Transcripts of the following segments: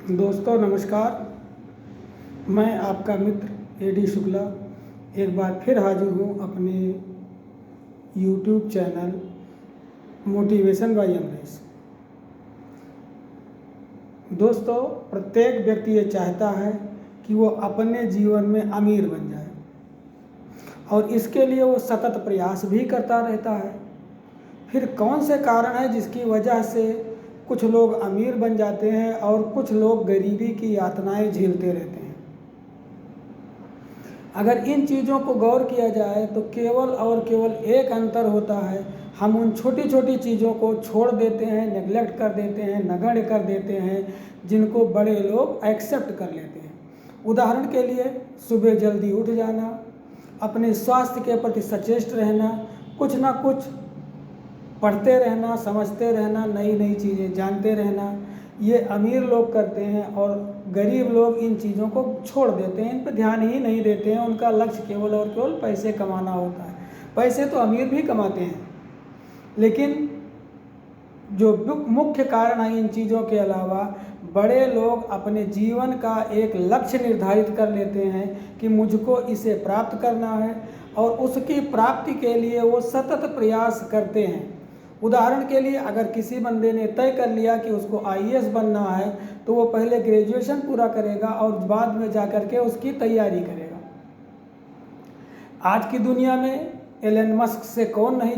दोस्तों नमस्कार। मैं आपका मित्र एडी शुक्ला एक बार फिर हाजिर हूँ अपने YouTube channel motivation by Amrish. दोस्तों, प्रत्येक व्यक्ति ये चाहता है कि वो अपने जीवन में अमीर बन जाए और इसके लिए वो सतत प्रयास भी करता रहता है। फिर कौन से कारण है जिसकी वजह से कुछ लोग अमीर बन जाते हैं और कुछ लोग गरीबी की यातनाएं झेलते रहते हैं? अगर इन चीज़ों को गौर किया जाए तो केवल और केवल एक अंतर होता है, हम उन छोटी छोटी चीज़ों को छोड़ देते हैं, नेगलेक्ट कर देते हैं, नगण्य कर देते हैं, जिनको बड़े लोग एक्सेप्ट कर लेते हैं। उदाहरण के लिए सुबह जल्दी उठ जाना, अपने स्वास्थ्य के प्रति सचेत रहना, कुछ ना कुछ पढ़ते रहना, समझते रहना, नई नई चीज़ें जानते रहना, ये अमीर लोग करते हैं और गरीब लोग इन चीज़ों को छोड़ देते हैं, इन पर ध्यान ही नहीं देते हैं। उनका लक्ष्य केवल और केवल पैसे कमाना होता है। पैसे तो अमीर भी कमाते हैं, लेकिन जो मुख्य कारण है इन चीज़ों के अलावा, बड़े लोग अपने जीवन का एक लक्ष्य निर्धारित कर लेते हैं कि मुझको इसे प्राप्त करना है और उसकी प्राप्ति के लिए वो सतत प्रयास करते हैं। उदाहरण के लिए अगर किसी बंदे ने तय कर लिया कि उसको आईएएस बनना है तो वो पहले ग्रेजुएशन पूरा करेगा और बाद में जाकर के उसकी तैयारी करेगा। आज की दुनिया में एलन मस्क से कौन नहीं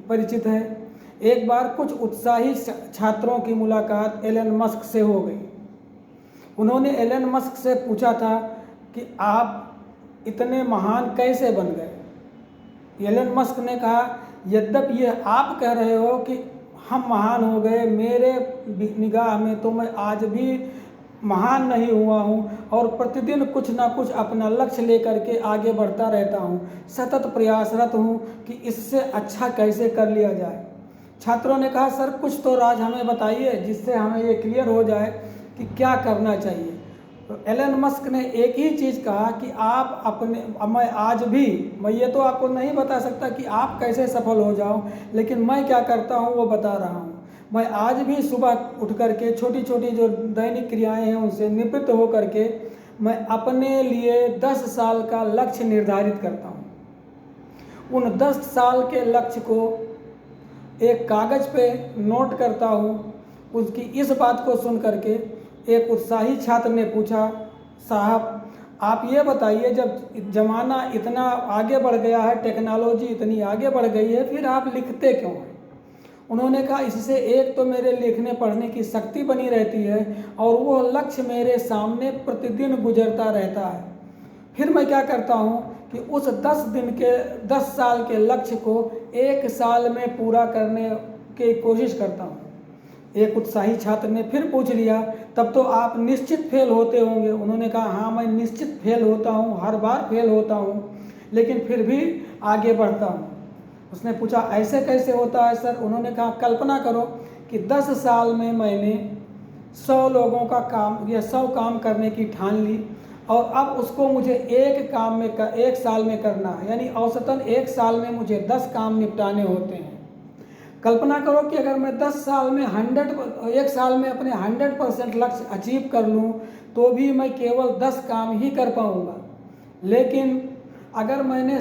परिचित है। एक बार कुछ उत्साही छात्रों की मुलाकात एलन मस्क से हो गई। उन्होंने एलन मस्क से पूछा था कि आप इतने महान कैसे बन गए। एलन मस्क ने कहा, यद्यपि ये आप कह रहे हो कि हम महान हो गए, मेरे निगाह में तो मैं आज भी महान नहीं हुआ हूँ और प्रतिदिन कुछ ना कुछ अपना लक्ष्य लेकर के आगे बढ़ता रहता हूँ, सतत प्रयासरत हूँ कि इससे अच्छा कैसे कर लिया जाए। छात्रों ने कहा, सर कुछ तो राज हमें बताइए जिससे हमें ये क्लियर हो जाए कि क्या करना चाहिए। तो एलन मस्क ने एक ही चीज़ कहा कि आप मैं ये तो आपको नहीं बता सकता कि आप कैसे सफल हो जाओ, लेकिन मैं क्या करता हूँ वो बता रहा हूँ। मैं आज भी सुबह उठ करके छोटी छोटी जो दैनिक क्रियाएं हैं उनसे निवृत्त हो करके मैं अपने लिए 10 साल का लक्ष्य निर्धारित करता हूँ। उन 10 साल के लक्ष्य को एक कागज़ पे नोट करता हूँ। उसकी इस बात को सुन करके एक उत्साही छात्र ने पूछा, साहब आप ये बताइए, जब ज़माना इतना आगे बढ़ गया है, टेक्नोलॉजी इतनी आगे बढ़ गई है, फिर आप लिखते क्यों हैं? उन्होंने कहा, इससे एक तो मेरे लिखने पढ़ने की शक्ति बनी रहती है और वो लक्ष्य मेरे सामने प्रतिदिन गुजरता रहता है। फिर मैं क्या करता हूँ कि उस 10 साल के लक्ष्य को 1 साल में पूरा करने की कोशिश करता हूँ। एक उत्साही छात्र ने फिर पूछ लिया, तब तो आप निश्चित फेल होते होंगे। उन्होंने कहा, हाँ मैं निश्चित फेल होता हूँ, हर बार फेल होता हूँ, लेकिन फिर भी आगे बढ़ता हूँ। उसने पूछा, ऐसे कैसे होता है सर? उन्होंने कहा, कल्पना करो कि 10 साल में मैंने 100 लोगों का काम या 100 काम करने की ठान ली और अब उसको मुझे एक साल में करना है, यानी औसतन 1 साल में मुझे 10 काम निपटाने होते हैं। कल्पना करो कि अगर मैं 1 साल में अपने 100% लक्ष्य अचीव कर लूँ तो भी मैं केवल 10 काम ही कर पाऊँगा। लेकिन अगर मैंने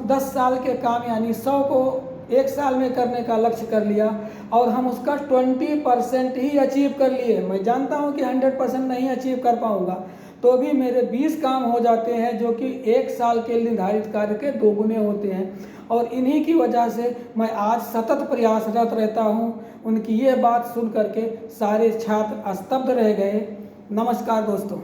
10 साल के काम यानी 100 को 1 साल में करने का लक्ष्य कर लिया और हम उसका 20% ही अचीव कर लिए, मैं जानता हूँ कि 100% नहीं अचीव कर पाऊँगा, तो भी मेरे 20 काम हो जाते हैं जो कि 1 साल के निर्धारित कार्य के 2 गुने होते हैं। और इन्हीं की वजह से मैं आज सतत प्रयासरत रहता हूँ। उनकी ये बात सुन करके सारे छात्र स्तब्ध रह गए। नमस्कार दोस्तों।